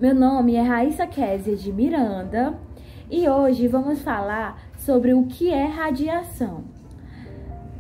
Meu nome é Raíssa Kézia de Miranda e hoje vamos falar sobre o que é radiação.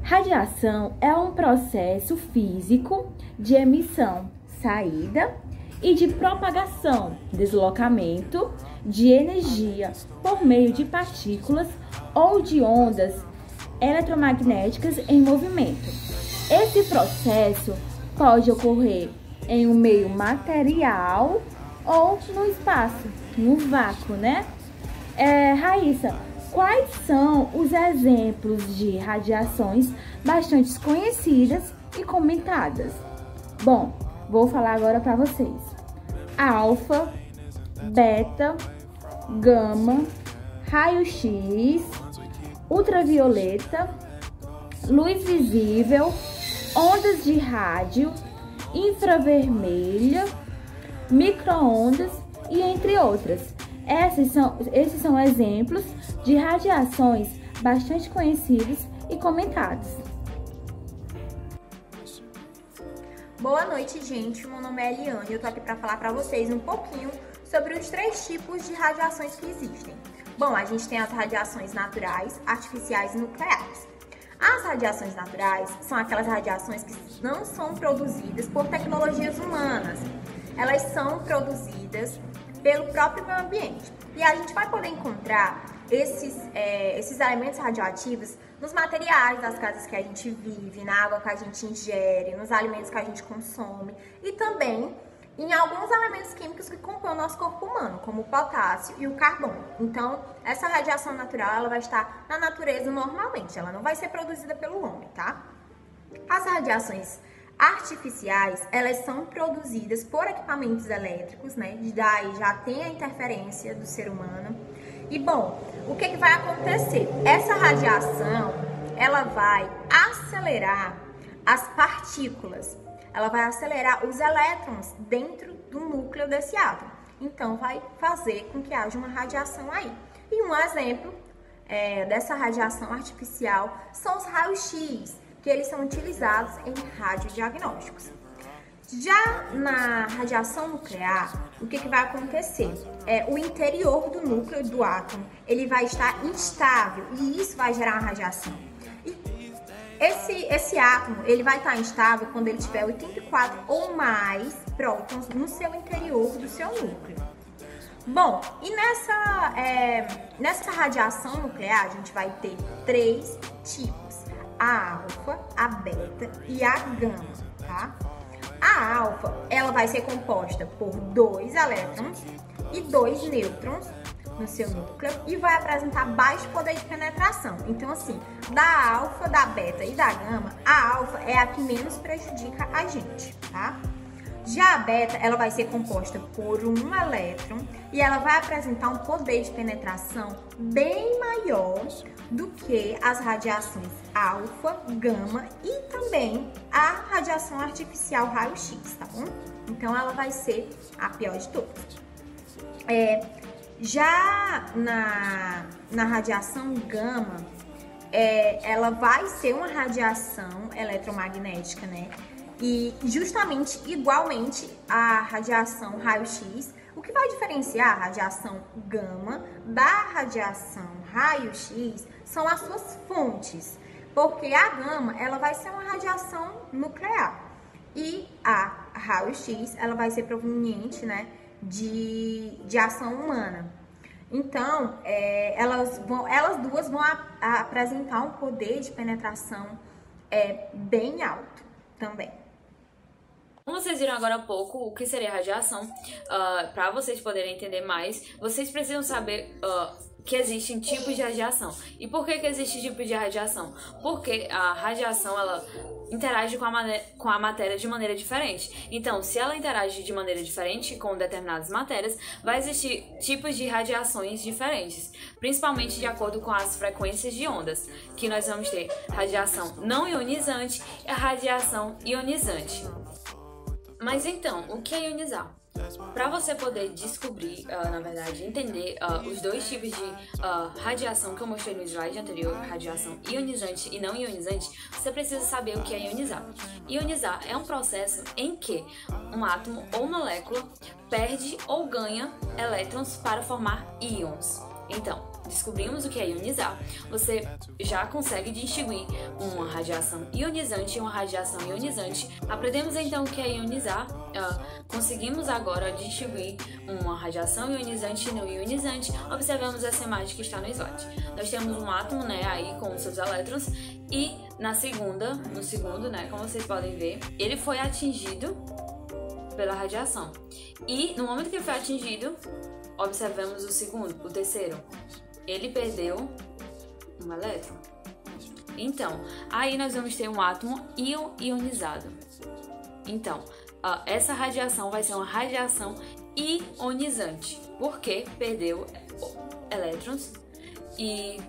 Radiação é um processo físico de emissão, saída e de propagação, deslocamento de energia por meio de partículas ou de ondas eletromagnéticas em movimento. Esse processo pode ocorrer em um meio material ou no espaço, no vácuo, né? Raíssa, quais são os exemplos de radiações bastante conhecidas e comentadas? Bom, vou falar agora para vocês. Alfa, beta, gama, raio-x, ultravioleta, luz visível, ondas de rádio, infravermelha, micro-ondas e entre outras. Esses são exemplos de radiações bastante conhecidas e comentadas. Boa noite, gente. Meu nome é Eliane e eu tô aqui para falar para vocês um pouquinho sobre os 3 tipos de radiações que existem. Bom, a gente tem as radiações naturais, artificiais e nucleares. As radiações naturais são aquelas radiações que não são produzidas por tecnologias humanas. Elas são produzidas pelo próprio meio ambiente. E a gente vai poder encontrar esses elementos radioativos nos materiais das casas que a gente vive, na água que a gente ingere, nos alimentos que a gente consome e também em alguns elementos químicos que compõem o nosso corpo humano, como o potássio e o carbono. Então, essa radiação natural ela vai estar na natureza normalmente, ela não vai ser produzida pelo homem, tá? As radiações artificiais, elas são produzidas por equipamentos elétricos, né? Daí já tem a interferência do ser humano. E bom, o que vai acontecer? Essa radiação, ela vai acelerar as partículas, ela vai acelerar os elétrons dentro do núcleo desse átomo. Então, vai fazer com que haja uma radiação aí. E um exemplo dessa radiação artificial são os raios-x, que eles são utilizados em radiodiagnósticos. Já na radiação nuclear, o que vai acontecer? O interior do núcleo do átomo, ele vai estar instável e isso vai gerar uma radiação. E esse átomo, ele vai estar instável quando ele tiver 84 ou mais prótons no seu interior do seu núcleo. Bom, e nessa radiação nuclear, a gente vai ter 3 tipos. A alfa, a beta e a gama, tá? A alfa, ela vai ser composta por 2 elétrons e 2 nêutrons no seu núcleo e vai apresentar baixo poder de penetração. Então, assim, da alfa, da beta e da gama, a alfa é a que menos prejudica a gente, tá? Já a beta, ela vai ser composta por 1 elétron e ela vai apresentar um poder de penetração bem maior do que as radiações alfa, gama e também a radiação artificial raio-x, tá bom? Então, ela vai ser a pior de todas. Já na radiação gama, ela vai ser uma radiação eletromagnética, né? E justamente, igualmente, a radiação raio-x, o que vai diferenciar a radiação gama da radiação raio-x são as suas fontes, porque a gama, ela vai ser uma radiação nuclear e a raio-x, ela vai ser proveniente, né, de ação humana. Então, elas duas vão apresentar um poder de penetração bem alto também. Como vocês viram agora há pouco o que seria radiação, para vocês poderem entender mais, vocês precisam saber que existem tipos de radiação. E por que existem tipos de radiação? Porque a radiação, ela interage com a matéria de maneira diferente. Então, se ela interage de maneira diferente com determinadas matérias, vai existir tipos de radiações diferentes, principalmente de acordo com as frequências de ondas, que nós vamos ter radiação não ionizante e a radiação ionizante. Mas então, o que é ionizar? Para você poder descobrir, na verdade, entender os 2 tipos de radiação que eu mostrei no slide anterior, radiação ionizante e não ionizante, você precisa saber o que é ionizar. Ionizar é um processo em que um átomo ou molécula perde ou ganha elétrons para formar íons. Então, descobrimos o que é ionizar. Você já consegue distinguir uma radiação ionizante e uma radiação ionizante. Aprendemos então o que é ionizar. Conseguimos agora distinguir uma radiação ionizante e não ionizante. Observamos essa imagem que está no slide. Nós temos um átomo, né, aí com os seus elétrons, e no segundo, né, como vocês podem ver, ele foi atingido pela radiação. E no momento que ele foi atingido, observamos o terceiro. Ele perdeu um elétron. Então, aí nós vamos ter um átomo ionizado. Então, essa radiação vai ser uma radiação ionizante, porque perdeu elétrons. E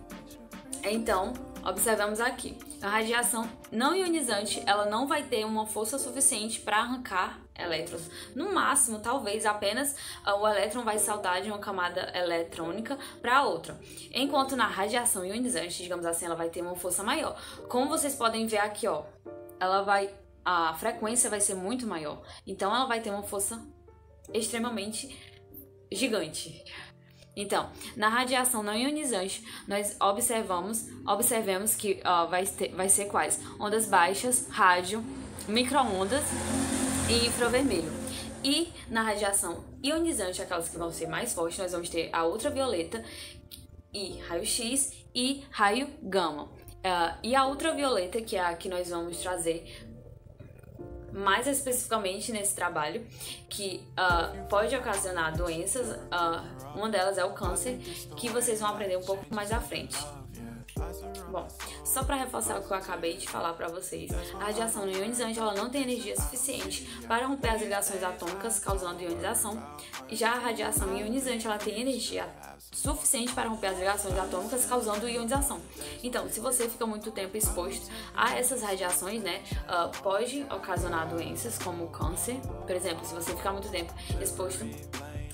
então, observamos aqui, a radiação não ionizante, ela não vai ter uma força suficiente para arrancar elétrons. No máximo, talvez apenas o elétron vai saltar de uma camada eletrônica para outra. Enquanto na radiação ionizante, digamos assim, ela vai ter uma força maior. Como vocês podem ver aqui, ó, a frequência vai ser muito maior. Então, ela vai ter uma força extremamente gigante. Então, na radiação não ionizante, nós observemos que vai ser quais? Ondas baixas, rádio, micro-ondas e infravermelho. E na radiação ionizante, aquelas que vão ser mais fortes, nós vamos ter a ultravioleta e raio-x e raio gama. E a ultravioleta, que é a que nós vamos trazer mais especificamente nesse trabalho, que pode ocasionar doenças, uma delas é o câncer, que vocês vão aprender um pouco mais à frente. Bom, só para reforçar o que eu acabei de falar para vocês, a radiação não ionizante ela não tem energia suficiente para romper as ligações atômicas, causando ionização. Já a radiação ionizante ela tem energia suficiente para romper as ligações atômicas, causando ionização. Então, se você fica muito tempo exposto a essas radiações, né, pode ocasionar doenças como o câncer. Por exemplo, se você ficar muito tempo exposto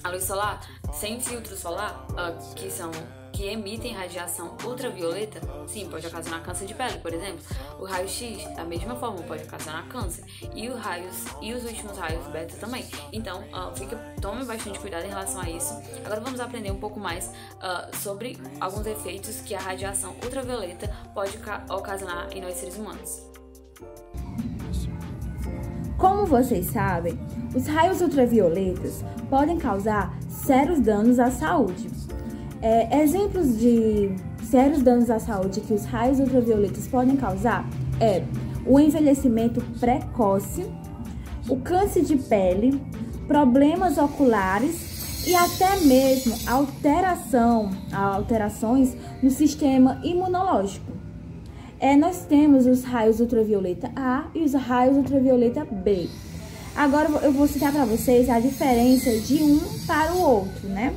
à luz solar, sem filtro solar, que emitem radiação ultravioleta, sim, pode ocasionar câncer de pele, por exemplo. O raio-x, da mesma forma, pode ocasionar câncer. E os últimos raios beta também. Então, tome bastante cuidado em relação a isso. Agora vamos aprender um pouco mais sobre alguns efeitos que a radiação ultravioleta pode ocasionar em nós seres humanos. Como vocês sabem, os raios ultravioletas podem causar sérios danos à saúde. Exemplos de sérios danos à saúde que os raios ultravioletas podem causar é o envelhecimento precoce, o câncer de pele, problemas oculares e até mesmo alterações no sistema imunológico. Nós temos os raios ultravioleta A e os raios ultravioleta B. Agora eu vou citar para vocês a diferença de um para o outro, né?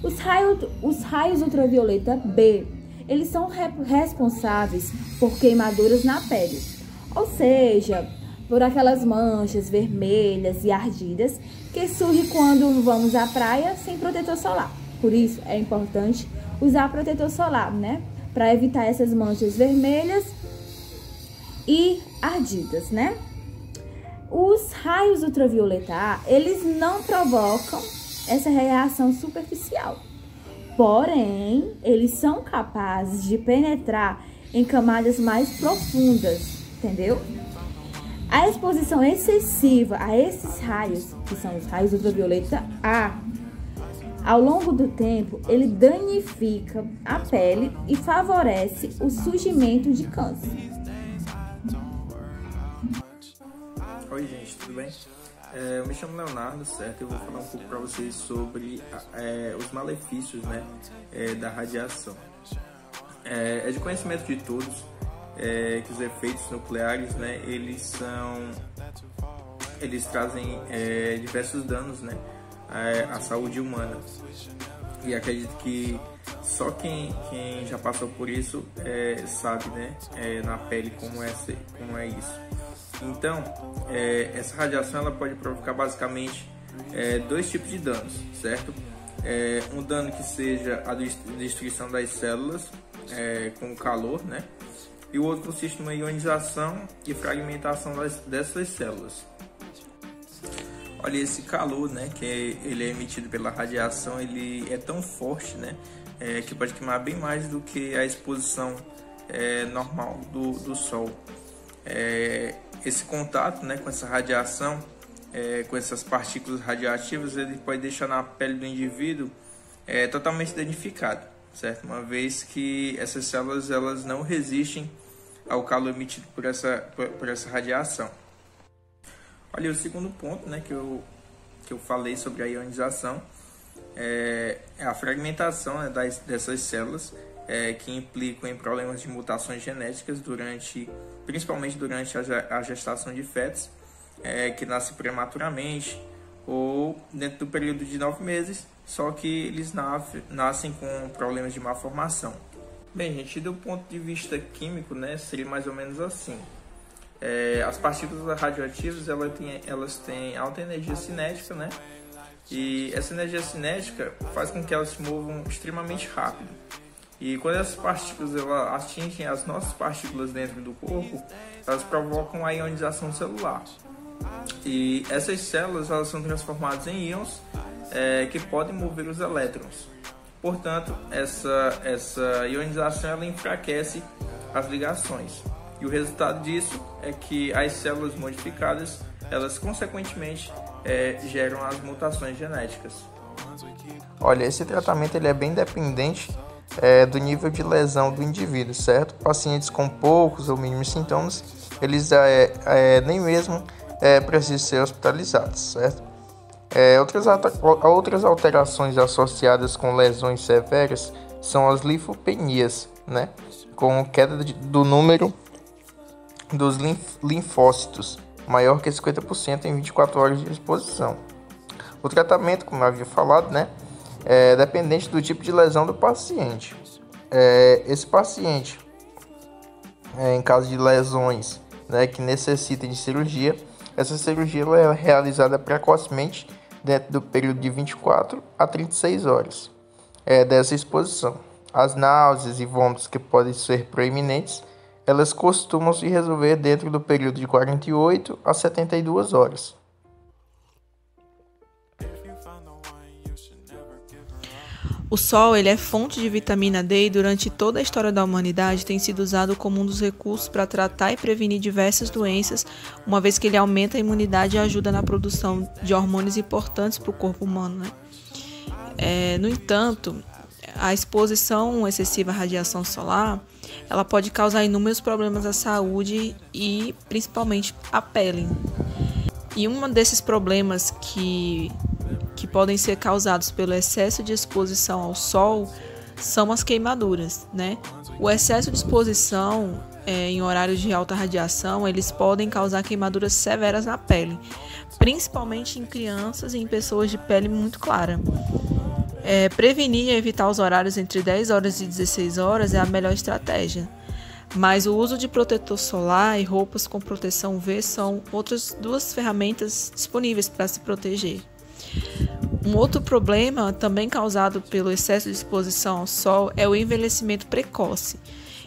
Os raios ultravioleta B, eles são responsáveis por queimaduras na pele, ou seja, por aquelas manchas vermelhas e ardidas que surgem quando vamos à praia sem protetor solar. Por isso é importante usar protetor solar, né? Para evitar essas manchas vermelhas e ardidas, né? Os raios ultravioleta A, eles não provocam essa reação superficial. Porém, eles são capazes de penetrar em camadas mais profundas, entendeu? A exposição excessiva a esses raios, que são os raios ultravioleta A, ao longo do tempo, ele danifica a pele e favorece o surgimento de câncer. Oi, gente, tudo bem? Eu me chamo Leonardo, certo? Eu vou falar um pouco para vocês sobre os malefícios, né, da radiação. É de conhecimento de todos que os efeitos nucleares, né, eles trazem diversos danos, né, à saúde humana. E acredito que só quem já passou por isso sabe, né, na pele como é isso. Então, essa radiação ela pode provocar basicamente dois tipos de danos, certo? Um dano que seja a destruição das células com o calor, né? E o outro consiste numa ionização e fragmentação dessas células. Olha, esse calor, né, que ele é emitido pela radiação, ele é tão forte, né, que pode queimar bem mais do que a exposição normal do Sol. Esse contato, né, com essa radiação, com essas partículas radioativas, ele pode deixar na pele do indivíduo totalmente danificado, certo? Uma vez que essas células elas não resistem ao calor emitido por essa radiação. Olha, o segundo ponto, né, que eu falei sobre a ionização é a fragmentação, né, dessas células, que implicam em problemas de mutações genéticas principalmente durante a gestação de fetos que nascem prematuramente ou dentro do período de 9 meses, só que eles nascem com problemas de malformação. Bem, gente, do ponto de vista químico, né, seria mais ou menos assim. As partículas radioativas elas têm alta energia cinética, né? E essa energia cinética faz com que elas se movam extremamente rápido. E quando essas partículas elas atingem as nossas partículas dentro do corpo, elas provocam a ionização celular. E essas células elas são transformadas em íons que podem mover os elétrons. Portanto, essa ionização ela enfraquece as ligações. E o resultado disso é que as células modificadas, elas consequentemente geram as mutações genéticas. Olha, esse tratamento ele é bem dependente do nível de lesão do indivíduo, certo? Pacientes com poucos ou mínimos sintomas, eles nem mesmo precisam ser hospitalizados, certo? Outras alterações associadas com lesões severas são as linfopenias, né? Com queda do número dos linfócitos, maior que 50% em 24 horas de exposição. O tratamento, como eu havia falado, né, é dependente do tipo de lesão do paciente. Esse paciente, em caso de lesões, né, que necessitem de cirurgia, essa cirurgia ela é realizada precocemente dentro do período de 24 a 36 horas dessa exposição. As náuseas e vômitos que podem ser proeminentes, elas costumam se resolver dentro do período de 48 a 72 horas. O sol ele é fonte de vitamina D e durante toda a história da humanidade tem sido usado como um dos recursos para tratar e prevenir diversas doenças, uma vez que ele aumenta a imunidade e ajuda na produção de hormônios importantes para o corpo humano, né? No entanto, a exposição excessiva à radiação solar ela pode causar inúmeros problemas à saúde e principalmente à pele. E um desses problemas que podem ser causados pelo excesso de exposição ao sol são as queimaduras, né? O excesso de exposição em horários de alta radiação, eles podem causar queimaduras severas na pele, principalmente em crianças e em pessoas de pele muito clara. Prevenir e evitar os horários entre 10 horas e 16 horas é a melhor estratégia. Mas o uso de protetor solar e roupas com proteção UV são outras duas ferramentas disponíveis para se proteger. Um outro problema, também causado pelo excesso de exposição ao sol, é o envelhecimento precoce.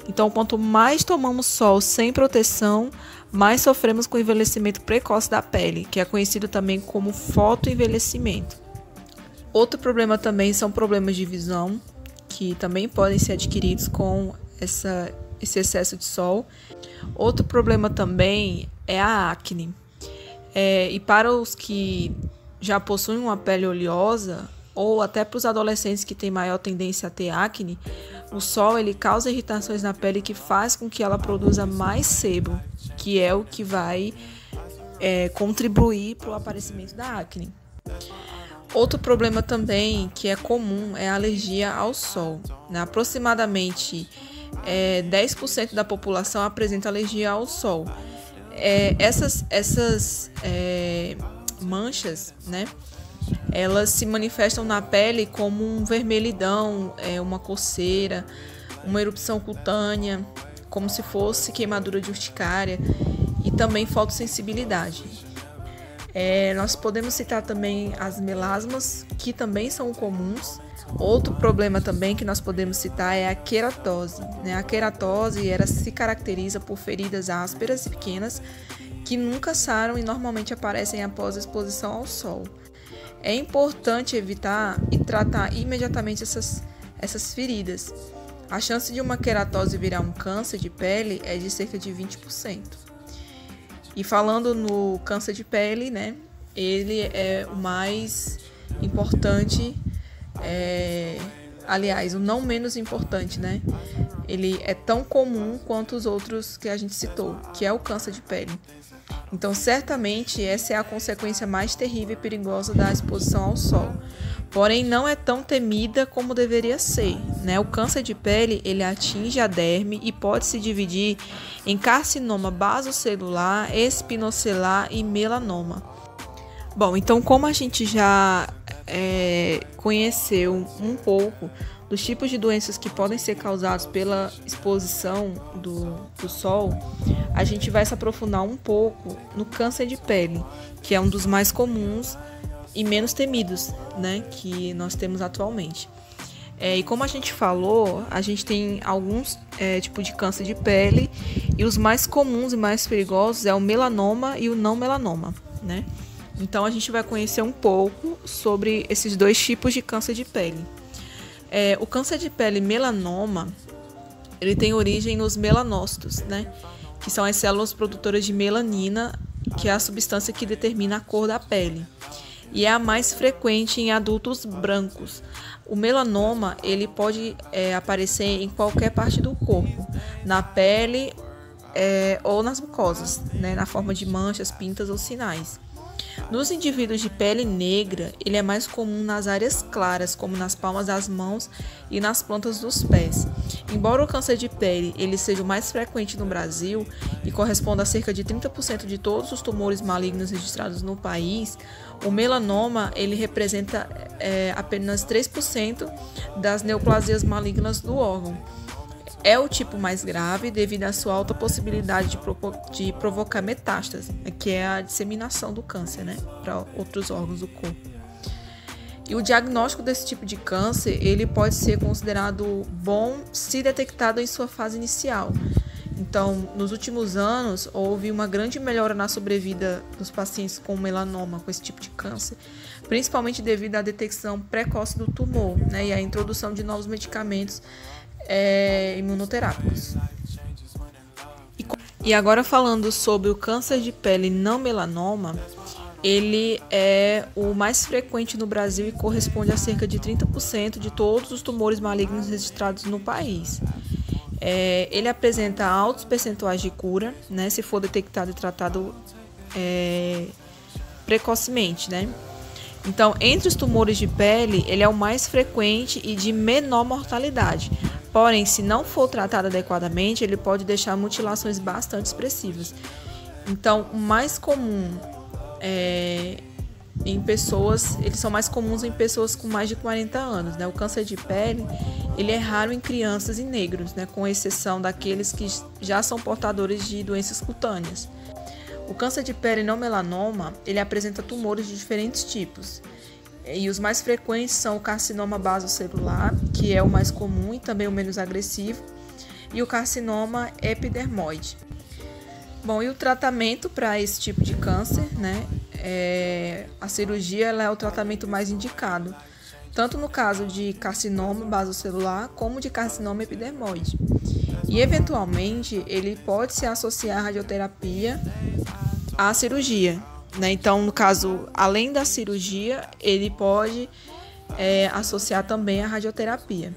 Então, quanto mais tomamos sol sem proteção, mais sofremos com o envelhecimento precoce da pele, que é conhecido também como fotoenvelhecimento. Outro problema também são problemas de visão, que também podem ser adquiridos com esse excesso de sol. Outro problema também é a acne. E para os que já possuem uma pele oleosa, ou até para os adolescentes que têm maior tendência a ter acne, o sol ele causa irritações na pele que faz com que ela produza mais sebo, que é o que vai contribuir para o aparecimento da acne. Outro problema também que é comum é a alergia ao sol. Aproximadamente 10% da população apresenta alergia ao sol. Essas manchas, né, elas se manifestam na pele como um vermelhidão, uma coceira, uma erupção cutânea, como se fosse queimadura de urticária e também fotossensibilidade. Nós podemos citar também as melasmas, que também são comuns. Outro problema também que nós podemos citar é a queratose. A queratose ela se caracteriza por feridas ásperas e pequenas que nunca saram e normalmente aparecem após a exposição ao sol. É importante evitar e tratar imediatamente essas feridas. A chance de uma queratose virar um câncer de pele é de cerca de 20%. E falando no câncer de pele, né, ele é o mais importante, aliás, o não menos importante, né? Ele é tão comum quanto os outros que a gente citou, que é o câncer de pele. Então, certamente, essa é a consequência mais terrível e perigosa da exposição ao sol. Porém, não é tão temida como deveria ser, né? O câncer de pele, ele atinge a derme e pode se dividir em carcinoma basocelular, espinocelular e melanoma. Bom, então como a gente já conheceu um pouco dos tipos de doenças que podem ser causados pela exposição do sol, a gente vai se aprofundar um pouco no câncer de pele, que é um dos mais comuns e menos temidos, né, que nós temos atualmente. E como a gente falou, a gente tem alguns tipos de câncer de pele, e os mais comuns e mais perigosos é o melanoma e o não melanoma, né? Então a gente vai conhecer um pouco sobre esses dois tipos de câncer de pele. O câncer de pele melanoma, ele tem origem nos melanócitos, né? Que são as células produtoras de melanina, que é a substância que determina a cor da pele. E é a mais frequente em adultos brancos. O melanoma, ele pode aparecer em qualquer parte do corpo, na pele ou nas mucosas, né? Na forma de manchas, pintas ou sinais. Nos indivíduos de pele negra, ele é mais comum nas áreas claras, como nas palmas das mãos e nas plantas dos pés. Embora o câncer de pele ele seja o mais frequente no Brasil e corresponda a cerca de 30% de todos os tumores malignos registrados no país, o melanoma ele representa apenas 3% das neoplasias malignas do órgão. É o tipo mais grave devido à sua alta possibilidade de provocar metástase, que é a disseminação do câncer, né, para outros órgãos do corpo. E o diagnóstico desse tipo de câncer ele pode ser considerado bom se detectado em sua fase inicial. Então, nos últimos anos, houve uma grande melhora na sobrevida dos pacientes com melanoma, com esse tipo de câncer, principalmente devido à detecção precoce do tumor, né, e à introdução de novos medicamentos imunoterápicos. E agora falando sobre o câncer de pele não melanoma, ele é o mais frequente no Brasil e corresponde a cerca de 30% de todos os tumores malignos registrados no país. Ele apresenta altos percentuais de cura, né, se for detectado e tratado precocemente, né? Então, entre os tumores de pele, ele é o mais frequente e de menor mortalidade. Porém, se não for tratado adequadamente, ele pode deixar mutilações bastante expressivas. Então, o mais comum em pessoas, eles são mais comuns em pessoas com mais de 40 anos, né? O câncer de pele, ele é raro em crianças e negros, né? Com exceção daqueles que já são portadores de doenças cutâneas. O câncer de pele não melanoma, ele apresenta tumores de diferentes tipos. E os mais frequentes são o carcinoma basocelular, que é o mais comum e também o menos agressivo, e o carcinoma epidermoide. Bom, e o tratamento para esse tipo de câncer, né? A cirurgia ela é o tratamento mais indicado, tanto no caso de carcinoma basocelular como de carcinoma epidermoide. E, eventualmente, ele pode se associar à radioterapia à cirurgia, né? Então, no caso, além da cirurgia, ele pode associar também à radioterapia.